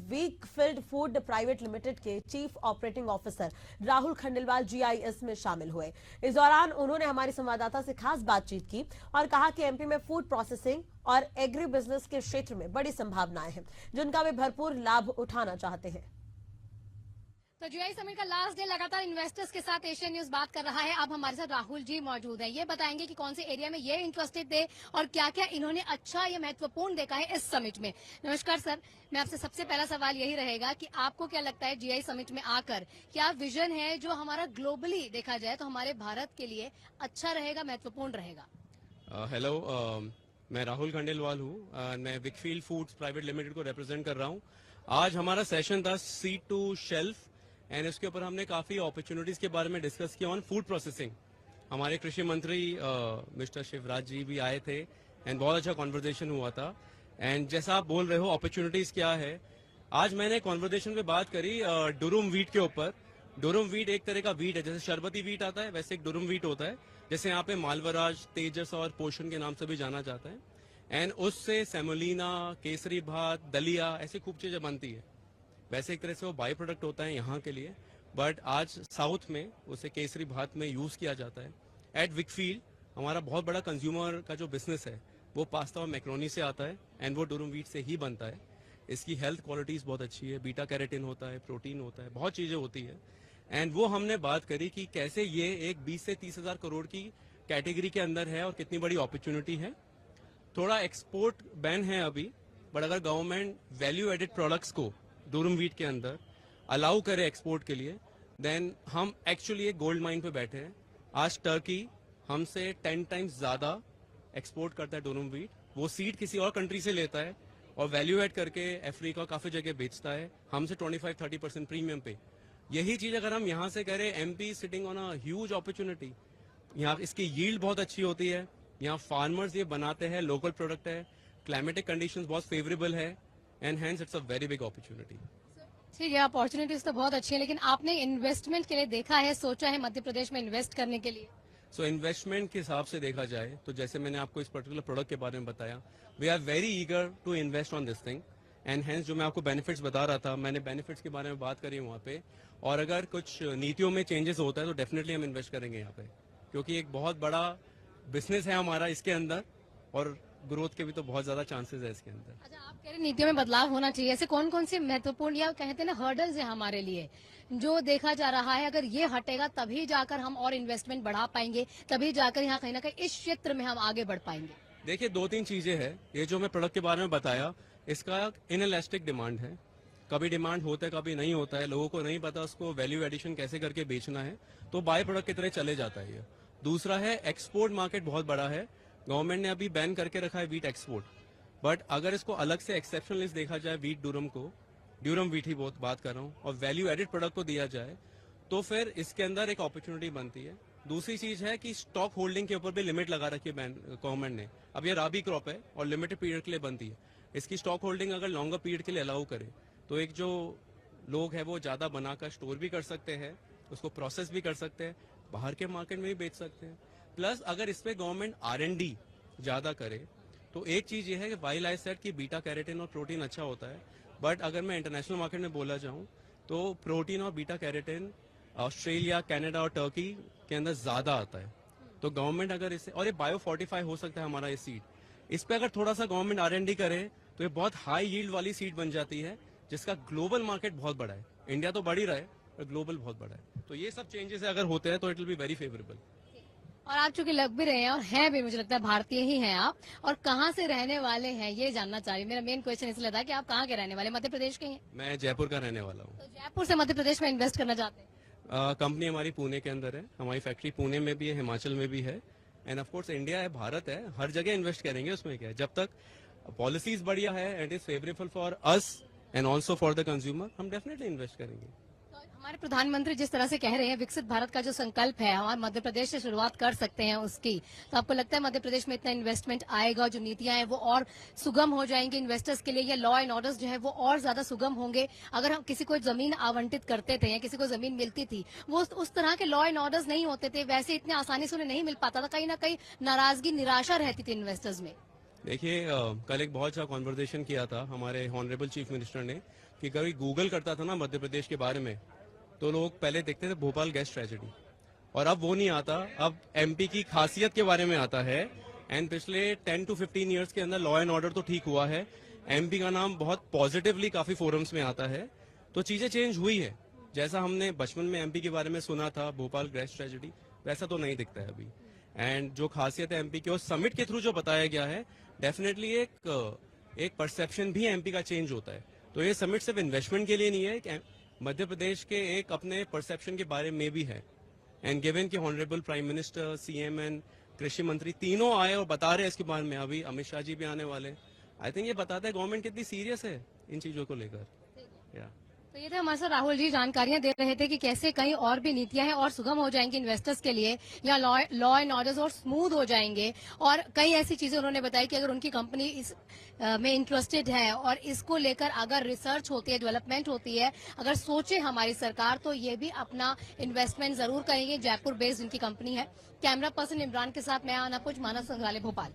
Weikfield food private limited के chief operating officer Rahul Khandelwal GIS में शामिल हुए। इस दौरान उन्होंने हमारी संवाददाता से खास बातचीत की और कहा कि एमपी में फूड प्रोसेसिंग और एग्री बिजनेस के क्षेत्र में बड़ी संभावनाएं हैं, जिनका वे भरपूर लाभ उठाना चाहते हैं। तो जीआई समिट का लास्ट डे लगातार इन्वेस्टर्स के साथ एशियन न्यूज बात कर रहा है। अब हमारे साथ राहुल जी मौजूद हैं। ये बताएंगे कि कौन से एरिया में ये इंटरेस्टेड थे और क्या क्या इन्होंने अच्छा या महत्वपूर्ण देखा है इस समिट में। नमस्कार सर, मैं आपसे सबसे पहला सवाल यही रहेगा कि आपको क्या लगता है जीआई समिट में आकर क्या विजन है जो हमारा ग्लोबली देखा जाए तो हमारे भारत के लिए अच्छा रहेगा, महत्वपूर्ण रहेगा? हेलो, मैं राहुल खंडेलवाल हूँ। मैं विकफील्ड फूड्स प्राइवेट लिमिटेड को रिप्रेजेंट कर रहा हूँ। आज हमारा सेशन था सीड टू शेल्फ एंड इसके ऊपर हमने काफी अपॉर्चुनिटीज के बारे में डिस्कस किया ऑन फूड प्रोसेसिंग। हमारे कृषि मंत्री मिस्टर शिवराज जी भी आए थे एंड बहुत अच्छा कॉन्वर्सेशन हुआ था। एंड जैसा आप बोल रहे हो अपॉर्चुनिटीज क्या है, आज मैंने कॉन्वर्सेशन में बात करी डुरुम वीट के ऊपर। डुरुम वीट एक तरह का वीट है, जैसे शरबती वीट आता है वैसे एक डुरुम वीट होता है, जैसे यहाँ पे मालवराज, तेजस और पोषण के नाम से भी जाना जाता है। एंड उससे सेमोलिना, केसरी भात, दलिया ऐसी खूब चीजें बनती है। वैसे एक तरह से वो बाई प्रोडक्ट होता है यहाँ के लिए, बट आज साउथ में उसे केसरी भात में यूज किया जाता है। एट विकफील्ड हमारा बहुत बड़ा कंज्यूमर का जो बिजनेस है वो पास्ता और मैक्रोनी से आता है एंड वो डुरुम वीट से ही बनता है। इसकी हेल्थ क्वालिटीज बहुत अच्छी है, बीटा कैरोटीन होता है, प्रोटीन होता है, बहुत चीजें होती है। एंड वो हमने बात करी कि कैसे ये एक 20 से 30 हजार करोड़ की कैटेगरी के अंदर है और कितनी बड़ी अपॉर्चुनिटी है। थोड़ा एक्सपोर्ट बैन है अभी, बट अगर गवर्नमेंट वैल्यू एडेड प्रोडक्ट्स को डुरुम वीट के अंदर अलाउ करे एक्सपोर्ट के लिए, देन हम एक्चुअली एक गोल्ड माइन पे बैठे हैं। आज टर्की हमसे 10 टाइम्स ज्यादा एक्सपोर्ट करता है डुरुम वीट। वो सीड किसी और कंट्री से लेता है और वैल्यू एड करके अफ्रीका काफी जगह बेचता है हमसे 25-30% प्रीमियम पे। यही चीज अगर हम यहाँ से करें, MP sitting on a huge opportunity. यहाँ इसकी यील्ड बहुत अच्छी होती है, यहाँ फार्मर्स ये बनाते हैं, लोकल प्रोडक्ट है, क्लाइमेटिक कंडीशंस बहुत फेवरेबल है and hence it's a very big opportunity. ठीक है, अपॉर्चुनिटीज तो बहुत अच्छी है, लेकिन आपने इन्वेस्टमेंट के लिए देखा है, सोचा है मध्य प्रदेश में इन्वेस्ट करने के लिए? सो इन्वेस्टमेंट के हिसाब से देखा जाए तो जैसे मैंने आपको इस पर्टिकुलर प्रोडक्ट के बारे में बताया, we are very eager to invest on this thing and hence जो मैं आपको बेनिफिट्स बता रहा था, मैंने बेनिफिट्स के बारे में बात करी वहाँ पे। और अगर कुछ नीतियों में चेंजेस होता है तो डेफिनेटली हम इन्वेस्ट करेंगे यहाँ पे, क्योंकि एक बहुत बड़ा बिजनेस है हमारा इसके अंदर और ग्रोथ के भी तो बहुत ज्यादा चांसेस है इसके अंदर। अच्छा, आप कह रहे नीतियों में बदलाव होना चाहिए, ऐसे कौन कौन से महत्वपूर्ण या कहते हैं ना हर्डल्स है हमारे लिए जो देखा जा रहा है, अगर ये हटेगा तभी जाकर हम और इन्वेस्टमेंट बढ़ा पाएंगे, तभी जाकर यहाँ कहीं ना कहीं इस क्षेत्र में हम आगे बढ़ पाएंगे? देखिए, 2-3 चीजें हैं। ये जो मैं प्रोडक्ट के बारे में बताया, इसका इनइलास्टिक डिमांड है, कभी डिमांड होता है कभी नहीं होता है, लोगों को नहीं पता उसको वैल्यू एडिशन कैसे करके बेचना है, तो बाय प्रोडक्ट की तरह चले जाता है ये। दूसरा है एक्सपोर्ट मार्केट बहुत बड़ा है, गवर्नमेंट ने अभी बैन करके रखा है वीट एक्सपोर्ट, बट अगर इसको अलग से एक्सेप्शनल लिस्ट देखा जाए वीट डुरम को, ड्यूरम वीट ही बहुत बात कर रहा हूँ, और वैल्यू एडिड प्रोडक्ट को दिया जाए तो फिर इसके अंदर एक अपॉर्चुनिटी बनती है। दूसरी चीज है कि स्टॉक होल्डिंग के ऊपर भी लिमिट लगा रखी है गवर्नमेंट ने। अब ये राबी क्रॉप है और लिमिटेड पीरियड के लिए बनती है, इसकी स्टॉक होल्डिंग अगर लॉन्गर पीरियड के लिए अलाउ करे तो एक जो लोग है वो ज्यादा बनाकर स्टोर भी कर सकते हैं, उसको प्रोसेस भी कर सकते हैं, बाहर के मार्केट में भी बेच सकते हैं। प्लस अगर इस पे गवर्नमेंट R&D ज्यादा करे तो एक चीज ये है कि वाइल आई सेड की बीटा कैरोटीन और प्रोटीन अच्छा होता है, बट अगर मैं इंटरनेशनल मार्केट में बोला जाऊं तो प्रोटीन और बीटा कैरोटीन ऑस्ट्रेलिया, कनाडा और टर्की के अंदर ज्यादा आता है। तो गवर्नमेंट अगर इसे, और ये बायो फोर्टिफाई हो सकता है हमारा ये सीड, इस पे अगर थोड़ा सा गवर्नमेंट R&D करे तो ये बहुत हाई यील्ड वाली सीड बन जाती है, जिसका ग्लोबल मार्केट बहुत बड़ा है। इंडिया तो बढ़ ही रहा है पर ग्लोबल बहुत बड़ा है। तो ये सब चेंजेस अगर होते हैं तो it will be very favourable. और आप चूंकि लग भी रहे हैं और हैं भी, मुझे लगता है भारतीय ही हैं आप, और कहाँ से रहने वाले हैं ये जानना चाहिए। मेरा मेन क्वेश्चन इसलिए था कि आप कहाँ के रहने वाले? मध्य प्रदेश के हैं? मैं जयपुर का रहने वाला हूँ। तो जयपुर से मध्य प्रदेश में इन्वेस्ट करना चाहते हैं? कंपनी हमारी पुणे के अंदर है, हमारी फैक्ट्री पुणे में भी है, हिमाचल में भी है, एंड ऑफ कोर्स इंडिया है, भारत है, हर जगह इन्वेस्ट करेंगे। उसमें क्या है, जब तक पॉलिसीज बढ़िया है and is favourable for us and also for the consumer, हम डेफिनेटली इन्वेस्ट करेंगे। तो हमारे प्रधानमंत्री जिस तरह से कह रहे हैं विकसित भारत का जो संकल्प है, हमारे मध्य प्रदेश से शुरुआत कर सकते हैं उसकी, तो आपको लगता है मध्य प्रदेश में इतना इन्वेस्टमेंट आएगा, जो नीतियां हैं वो और सुगम हो जाएंगी इन्वेस्टर्स के लिए, या लॉ एंड ऑर्डर्स जो है वो और ज्यादा सुगम होंगे? अगर हम किसी को जमीन आवंटित करते थे या किसी को जमीन मिलती थी, वो उस तरह के लॉ एंड ऑर्डर्स नहीं होते थे, वैसे इतने आसानी से उन्हें नहीं मिल पाता था, कहीं ना कहीं नाराजगी, निराशा रहती थी इन्वेस्टर्स में। देखिए कल एक बहुत अच्छा कॉन्वर्सेशन किया था हमारे ऑनरेबल चीफ मिनिस्टर ने कि कभी गूगल करता था ना मध्य प्रदेश के बारे में, तो लोग पहले देखते थे भोपाल गैस ट्रेजेडी, और अब वो नहीं आता, अब एमपी की खासियत के बारे में आता है। एंड पिछले 10 to 15 ईयर्स के अंदर लॉ एंड ऑर्डर तो ठीक हुआ है, एमपी का नाम बहुत पॉजिटिवली काफी फोरम्स में आता है, तो चीजें चेंज हुई है। जैसा हमने बचपन में एमपी के बारे में सुना था भोपाल गैस ट्रेजेडी, वैसा तो नहीं दिखता है अभी। एंड जो खासियत है एमपी की और समिट के थ्रू जो बताया गया है, डेफिनेटली एक परसेप्शन भी एमपी का चेंज होता है। तो ये समिट सिर्फ इन्वेस्टमेंट के लिए नहीं है, एक मध्य प्रदेश के एक अपने परसेप्शन के बारे में भी है। एंड गिवन कि honourable prime minister, CM and कृषि मंत्री तीनों आए और बता रहे हैं इसके बारे में, अभी अमित शाह जी भी आने वाले, आई थिंक ये बताता है गवर्नमेंट कितनी सीरियस है इन चीजों को लेकर। या तो ये थे हमारे साथ राहुल जी, जानकारियां दे रहे थे कि कैसे कहीं और भी नीतियां हैं और सुगम हो जाएंगी इन्वेस्टर्स के लिए, या लॉ एंड ऑर्डर्स और स्मूथ हो जाएंगे। और कई ऐसी चीजें उन्होंने बताई कि अगर उनकी कंपनी इस में इंटरेस्टेड है और इसको लेकर अगर रिसर्च होती है, डेवलपमेंट होती है, अगर सोचे हमारी सरकार, तो ये भी अपना इन्वेस्टमेंट जरूर करेंगे। जयपुर बेस्ड इनकी कंपनी है। कैमरा पर्सन इमरान के साथ मैं आना कुछ मानव संग्रहालय भोपाल।